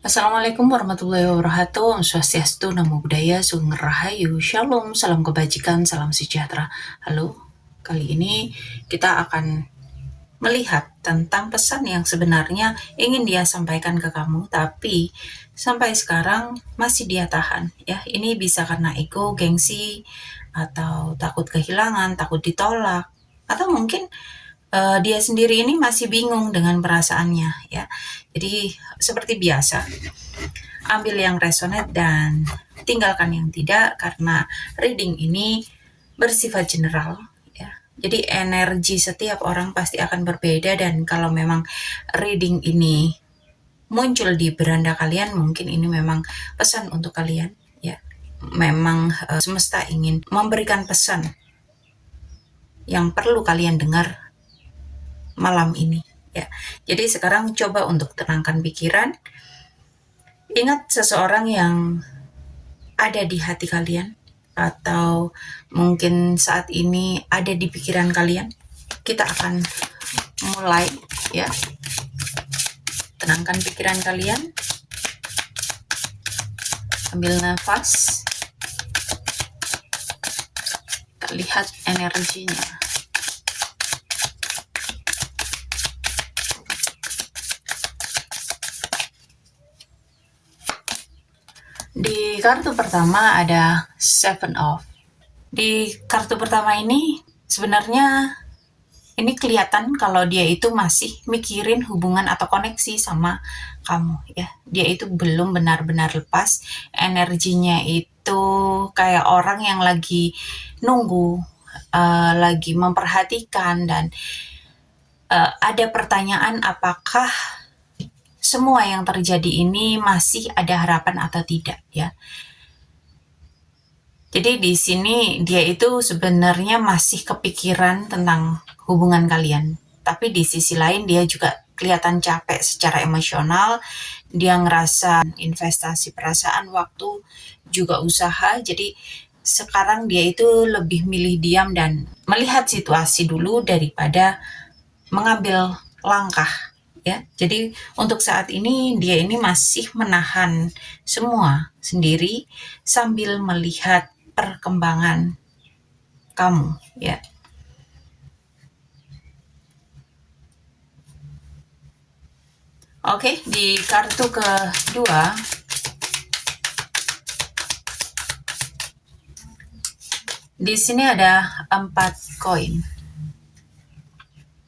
Assalamualaikum warahmatullahi wabarakatuh. Om Swastiastu, Namo Buddhaya, Sugeng Rahayu, Shalom, salam kebajikan, salam sejahtera. Halo, kali ini kita akan melihat tentang pesan yang sebenarnya ingin dia sampaikan ke kamu, tapi sampai sekarang masih dia tahan. Ya, ini bisa karena ego, gengsi, atau takut kehilangan, takut ditolak, atau mungkin dia sendiri ini masih bingung dengan perasaannya, ya. Jadi seperti biasa, ambil yang resonate dan tinggalkan yang tidak, karena reading ini bersifat general, ya. Jadi energi setiap orang pasti akan berbeda, dan kalau memang reading ini muncul di beranda kalian, mungkin ini memang pesan untuk kalian, ya. Memang semesta ingin memberikan pesan yang perlu kalian dengar malam ini, ya. Jadi sekarang coba untuk tenangkan pikiran. Ingat seseorang yang ada di hati kalian, atau mungkin saat ini ada di pikiran kalian. Kita akan mulai, ya. Tenangkan pikiran kalian. Ambil nafas. Kita lihat energinya. Di kartu pertama ada Seven of. Di kartu pertama ini sebenarnya ini kelihatan kalau dia itu masih mikirin hubungan atau koneksi sama kamu, ya. Dia itu belum benar-benar lepas. Energinya itu kayak orang yang lagi nunggu, lagi memperhatikan, dan ada pertanyaan apakah semua yang terjadi ini masih ada harapan atau tidak, ya. Jadi di sini dia itu sebenarnya masih kepikiran tentang hubungan kalian. Tapi di sisi lain dia juga kelihatan capek secara emosional. Dia ngerasa investasi perasaan, waktu, juga usaha. Jadi sekarang dia itu lebih milih diam dan melihat situasi dulu daripada mengambil langkah, ya. Jadi untuk saat ini dia ini masih menahan semua sendiri sambil melihat perkembangan kamu, ya. Oke, di kartu kedua di sini ada 4 koin.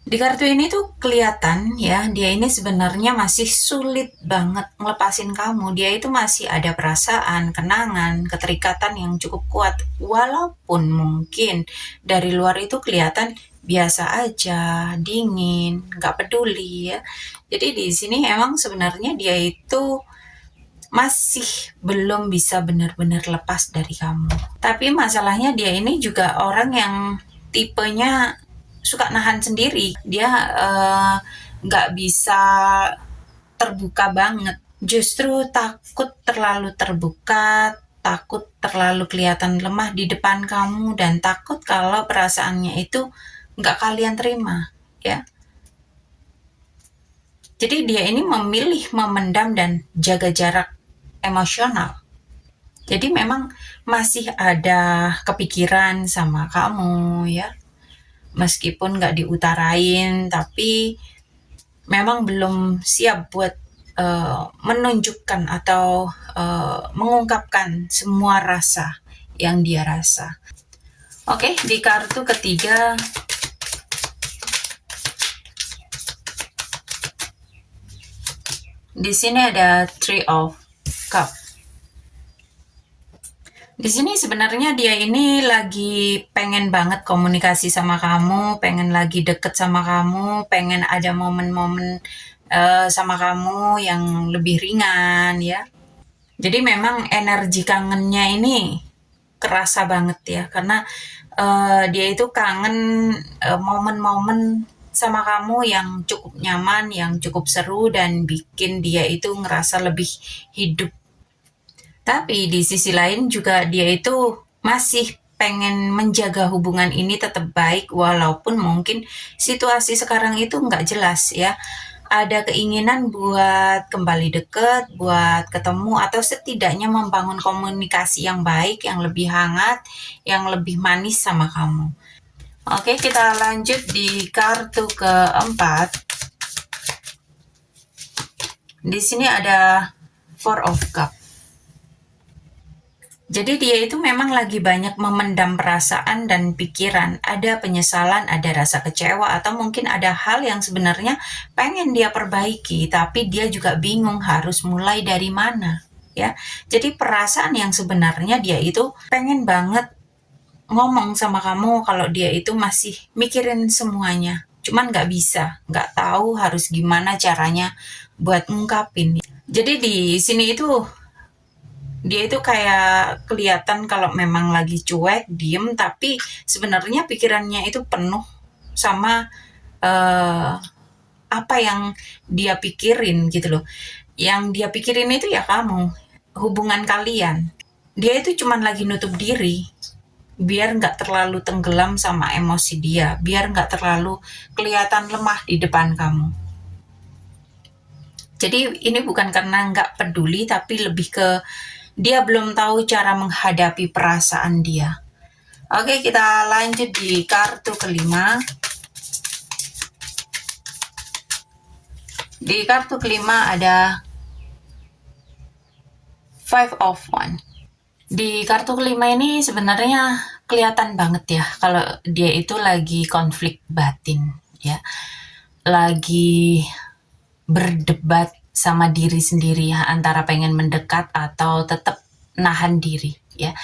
Di kartu ini tuh kelihatan, ya, dia ini sebenarnya masih sulit banget ngelepasin kamu. Dia itu masih ada perasaan, kenangan, keterikatan yang cukup kuat. Walaupun mungkin dari luar itu kelihatan biasa aja, dingin, nggak peduli, ya. Jadi di sini emang sebenarnya dia itu masih belum bisa benar-benar lepas dari kamu. Tapi masalahnya dia ini juga orang yang tipenya suka nahan sendiri. Dia nggak bisa terbuka banget. Justru takut terlalu terbuka, takut terlalu kelihatan lemah di depan kamu, dan takut kalau perasaannya itu nggak kalian terima, ya. Jadi dia ini memilih memendam dan jaga jarak emosional. Jadi memang masih ada kepikiran sama kamu, ya. Meskipun nggak diutarain, tapi memang belum siap buat menunjukkan atau mengungkapkan semua rasa yang dia rasa. Oke, di kartu ketiga di sini ada Three of Cups. Di sini sebenarnya dia ini lagi pengen banget komunikasi sama kamu, pengen lagi deket sama kamu, pengen ada momen-momen sama kamu yang lebih ringan, ya. Jadi memang energi kangennya ini kerasa banget, ya, karena dia itu kangen momen-momen sama kamu yang cukup nyaman, yang cukup seru, dan bikin dia itu ngerasa lebih hidup. Tapi di sisi lain juga dia itu masih pengen menjaga hubungan ini tetap baik, walaupun mungkin situasi sekarang itu nggak jelas, ya. ada keinginan buat kembali deket, buat ketemu, atau setidaknya membangun komunikasi yang baik, yang lebih hangat, yang lebih manis sama kamu. Oke, kita lanjut di kartu keempat. Di sini ada Four of Cups. Jadi dia itu memang lagi banyak memendam perasaan dan pikiran, ada penyesalan, ada rasa kecewa, atau mungkin ada hal yang sebenarnya pengen dia perbaiki, tapi dia juga bingung harus mulai dari mana, ya. Jadi perasaan yang sebenarnya dia itu pengen banget ngomong sama kamu kalau dia itu masih mikirin semuanya, cuman nggak bisa, nggak tahu harus gimana caranya buat ngungkapin. Jadi di sini itu dia itu kayak kelihatan kalau memang lagi cuek, diem, tapi sebenarnya pikirannya itu penuh sama apa yang dia pikirin gitu loh. Yang dia pikirin itu ya kamu, hubungan kalian. Dia itu cuman lagi nutup diri, biar nggak terlalu tenggelam sama emosi dia, biar nggak terlalu kelihatan lemah di depan kamu. Jadi ini bukan karena nggak peduli, tapi lebih ke dia belum tahu cara menghadapi perasaan dia. Oke, kita lanjut di kartu kelima. Di kartu kelima ada Five of Wands. Di kartu kelima ini sebenarnya kelihatan banget ya kalau dia itu lagi konflik batin, ya. Lagi berdebat sama diri sendiri ya, antara pengen mendekat atau tetap nahan diri, ya.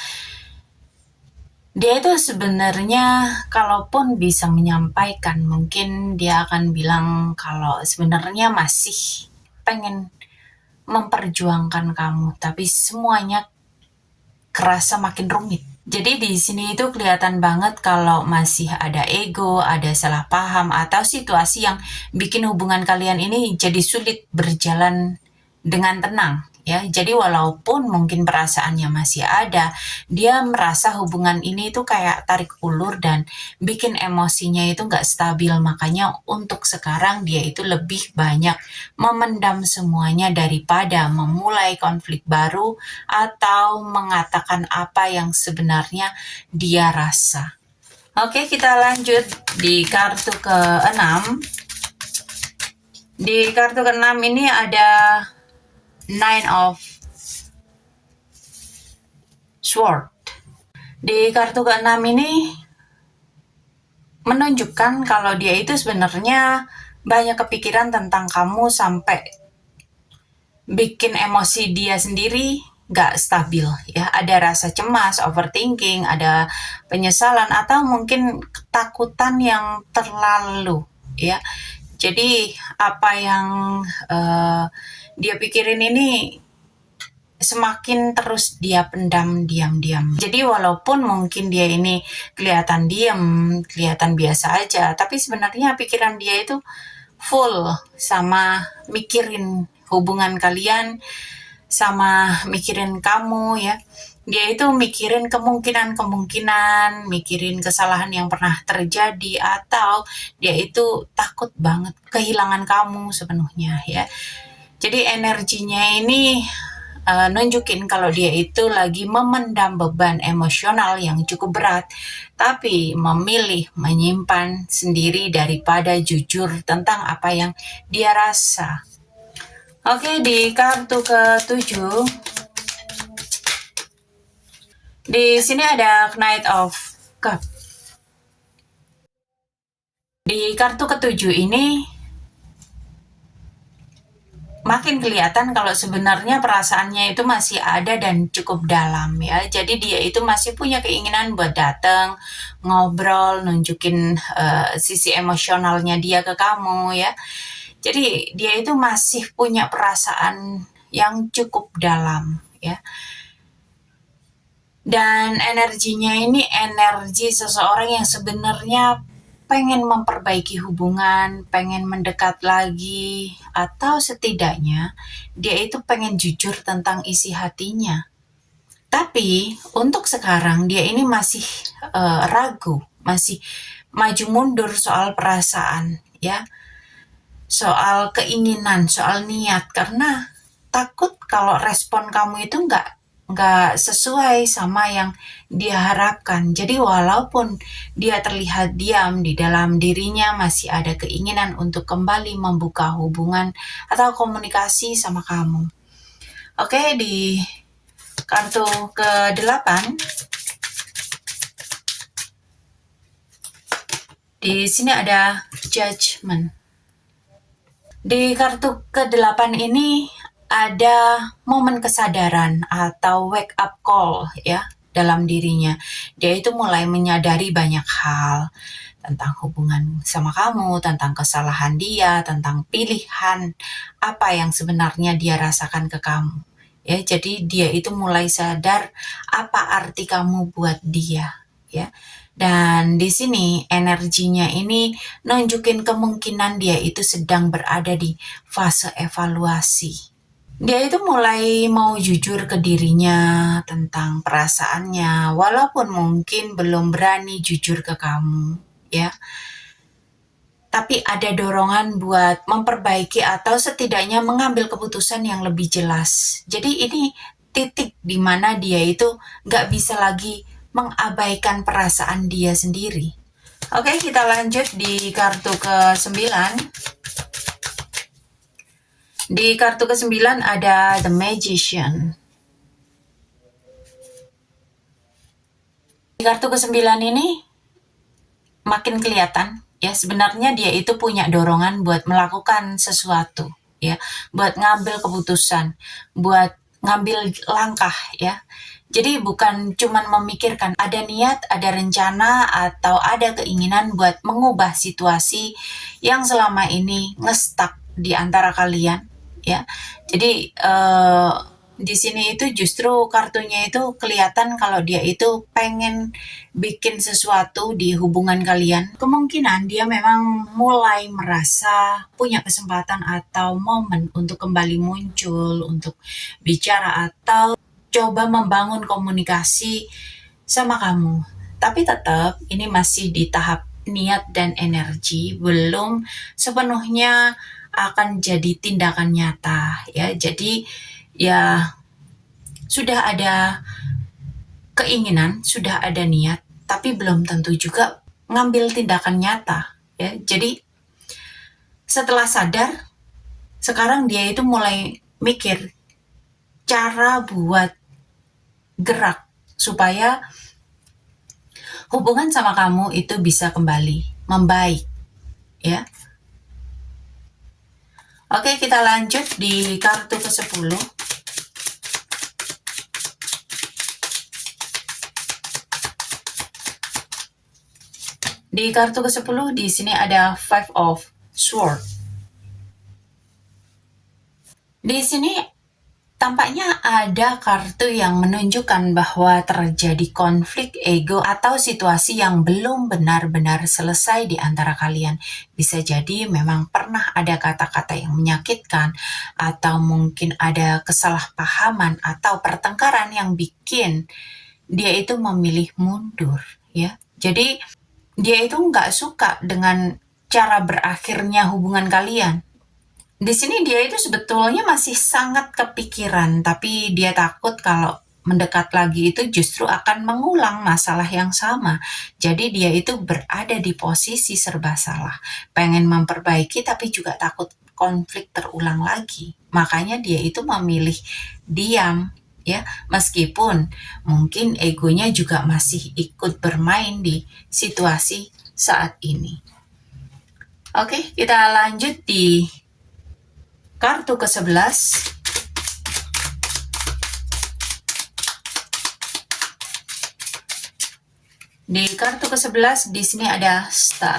Dia itu sebenarnya kalaupun bisa menyampaikan, mungkin dia akan bilang kalau sebenarnya masih pengen memperjuangkan kamu, tapi semuanya kerasa makin rumit. Jadi di sini itu kelihatan banget kalau masih ada ego, ada salah paham, atau situasi yang bikin hubungan kalian ini jadi sulit berjalan dengan tenang. Ya, jadi walaupun mungkin perasaannya masih ada, dia merasa hubungan ini tuh kayak tarik ulur dan bikin emosinya itu nggak stabil. Makanya untuk sekarang dia itu lebih banyak memendam semuanya daripada memulai konflik baru atau mengatakan apa yang sebenarnya dia rasa. Oke, kita lanjut di kartu ke-6. Di kartu ke-6 ini ada Nine of Swords. Di kartu ke-6 ini menunjukkan kalau dia itu sebenarnya banyak kepikiran tentang kamu sampai bikin emosi dia sendiri gak stabil, ya. Ada rasa cemas, overthinking, ada penyesalan, atau mungkin ketakutan yang terlalu, ya. Jadi apa yang dia pikirin ini semakin terus dia pendam diam-diam. Jadi walaupun mungkin dia ini kelihatan diam, kelihatan biasa aja, tapi sebenarnya pikiran dia itu full sama mikirin hubungan kalian, sama mikirin kamu, ya. Dia itu mikirin kemungkinan-kemungkinan, mikirin kesalahan yang pernah terjadi, atau dia itu takut banget kehilangan kamu sepenuhnya, ya. Jadi energinya ini nunjukin kalau dia itu lagi memendam beban emosional yang cukup berat, tapi memilih menyimpan sendiri daripada jujur tentang apa yang dia rasa. Oke, di kartu ke-7, di sini ada Knight of Cups. Di kartu ke-7 ini makin kelihatan kalau sebenarnya perasaannya itu masih ada dan cukup dalam, ya. Jadi dia itu masih punya keinginan buat datang, ngobrol, nunjukin sisi emosionalnya dia ke kamu, ya. Jadi dia itu masih punya perasaan yang cukup dalam, ya. Dan energinya ini energi seseorang yang sebenarnya pengen memperbaiki hubungan, pengen mendekat lagi, atau setidaknya dia itu pengen jujur tentang isi hatinya. Tapi untuk sekarang dia ini masih ragu, masih maju mundur soal perasaan, ya. soal keinginan, soal niat, karena takut kalau respon kamu itu nggak sesuai sama yang dia harapkan. Jadi walaupun dia terlihat diam, di dalam dirinya masih ada keinginan untuk kembali membuka hubungan atau komunikasi sama kamu. Oke, di kartu ke-8 di sini ada Judgment. Di kartu ke-8 ini ada momen kesadaran atau wake up call ya dalam dirinya. Dia itu mulai menyadari banyak hal tentang hubungan sama kamu, tentang kesalahan dia, tentang pilihan apa yang sebenarnya dia rasakan ke kamu. Ya, jadi dia itu mulai sadar apa arti kamu buat dia, ya. Dan di sini energinya ini nunjukin kemungkinan dia itu sedang berada di fase evaluasi. Dia itu mulai mau jujur ke dirinya tentang perasaannya, walaupun mungkin belum berani jujur ke kamu, ya. Tapi ada dorongan buat memperbaiki atau setidaknya mengambil keputusan yang lebih jelas. Jadi ini titik di mana dia itu nggak bisa lagi mengabaikan perasaan dia sendiri. Oke, kita lanjut di kartu ke-9. Di kartu ke-9 ada The Magician. Di kartu ke-9 ini makin kelihatan ya sebenarnya dia itu punya dorongan buat melakukan sesuatu ya, buat ngambil keputusan, buat ngambil langkah ya. Jadi bukan cuman memikirkan, ada niat, ada rencana, atau ada keinginan buat mengubah situasi yang selama ini ngestak di antara kalian, ya. Jadi di sini itu justru kartunya itu kelihatan kalau dia itu pengen bikin sesuatu di hubungan kalian. Kemungkinan dia memang mulai merasa punya kesempatan atau momen untuk kembali muncul, untuk bicara atau coba membangun komunikasi sama kamu. Tapi tetap ini masih di tahap niat dan energi, belum sepenuhnya akan jadi tindakan nyata ya. Jadi ya sudah ada keinginan, sudah ada niat, tapi belum tentu juga ngambil tindakan nyata ya. Jadi setelah sadar, sekarang dia itu mulai mikir cara buat gerak supaya hubungan sama kamu itu bisa kembali membaik ya. Oke, kita lanjut di kartu ke-10. Di kartu ke-10 di sini ada Five of Swords. Di sini tampaknya ada kartu yang menunjukkan bahwa terjadi konflik ego atau situasi yang belum benar-benar selesai di antara kalian. Bisa jadi memang pernah ada kata-kata yang menyakitkan, atau mungkin ada kesalahpahaman atau pertengkaran yang bikin dia itu memilih mundur, ya. Jadi dia itu nggak suka dengan cara berakhirnya hubungan kalian. Di sini dia itu sebetulnya masih sangat kepikiran, tapi dia takut kalau mendekat lagi itu justru akan mengulang masalah yang sama. Jadi dia itu berada di posisi serba salah. Pengen memperbaiki tapi juga takut konflik terulang lagi. Makanya dia itu memilih diam ya, meskipun mungkin egonya juga masih ikut bermain di situasi saat ini. Oke, kita lanjut di kartu ke-11. Di kartu ke-11 di sini ada Star.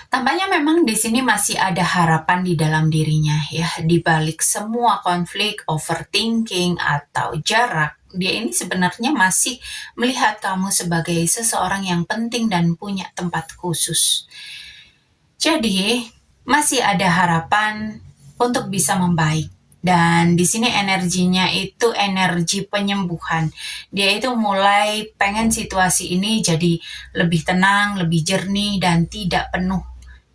Tampaknya memang di sini masih ada harapan di dalam dirinya ya, di balik semua konflik, overthinking atau jarak. Dia ini sebenarnya masih melihat kamu sebagai seseorang yang penting dan punya tempat khusus. Jadi masih ada harapan untuk bisa membaik. Dan di sini energinya itu energi penyembuhan. Dia itu mulai pengen situasi ini jadi lebih tenang, lebih jernih, dan tidak penuh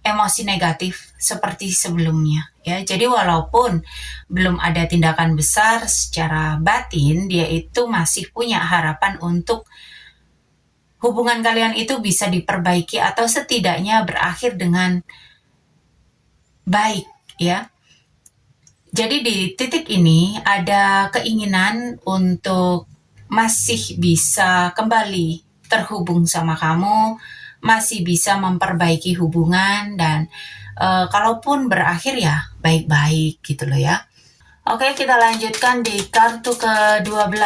emosi negatif seperti sebelumnya ya. Jadi walaupun belum ada tindakan besar secara batin, dia itu masih punya harapan untuk hubungan kalian itu bisa diperbaiki atau setidaknya berakhir dengan baik ya. Jadi di titik ini ada keinginan untuk masih bisa kembali terhubung sama kamu, masih bisa memperbaiki hubungan dan kalaupun berakhir ya baik-baik gitu loh ya. Oke, kita lanjutkan di kartu ke-12.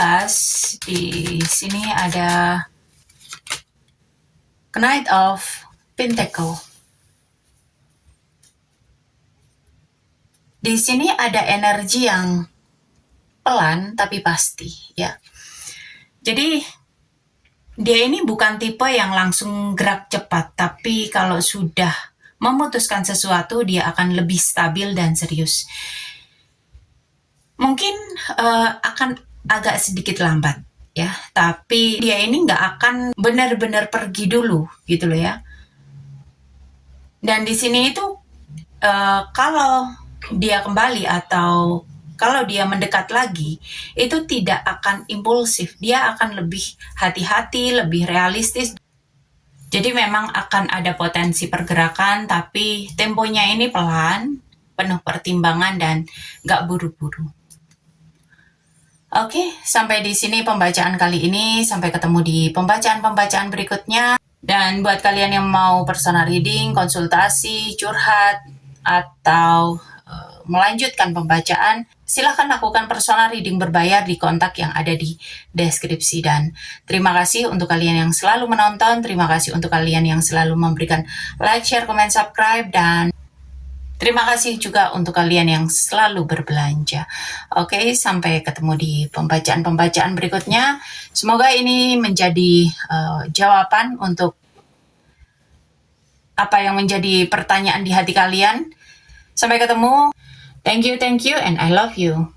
Di sini ada Knight of Pentacle. Di sini ada energi yang pelan tapi pasti ya. Jadi dia ini bukan tipe yang langsung gerak cepat, tapi kalau sudah memutuskan sesuatu dia akan lebih stabil dan serius. Mungkin akan agak sedikit lambat ya, tapi dia ini nggak akan benar-benar pergi dulu gitu loh ya. Dan di sini itu kalau dia kembali atau kalau dia mendekat lagi, itu tidak akan impulsif. Dia akan lebih hati-hati, lebih realistis. Jadi memang akan ada potensi pergerakan, tapi temponya ini pelan, penuh pertimbangan, dan gak buru-buru. Oke, sampai di sini pembacaan kali ini. Sampai ketemu di pembacaan-pembacaan berikutnya. Dan buat kalian yang mau personal reading, konsultasi, curhat, atau melanjutkan pembacaan, silahkan lakukan personal reading berbayar di kontak yang ada di deskripsi. Dan terima kasih untuk kalian yang selalu menonton, terima kasih untuk kalian yang selalu memberikan like, share, comment, subscribe, dan terima kasih juga untuk kalian yang selalu berbelanja. Oke, sampai ketemu di pembacaan-pembacaan berikutnya. Semoga ini menjadi jawaban untuk apa yang menjadi pertanyaan di hati kalian. Sampai ketemu. Thank you, and I love you.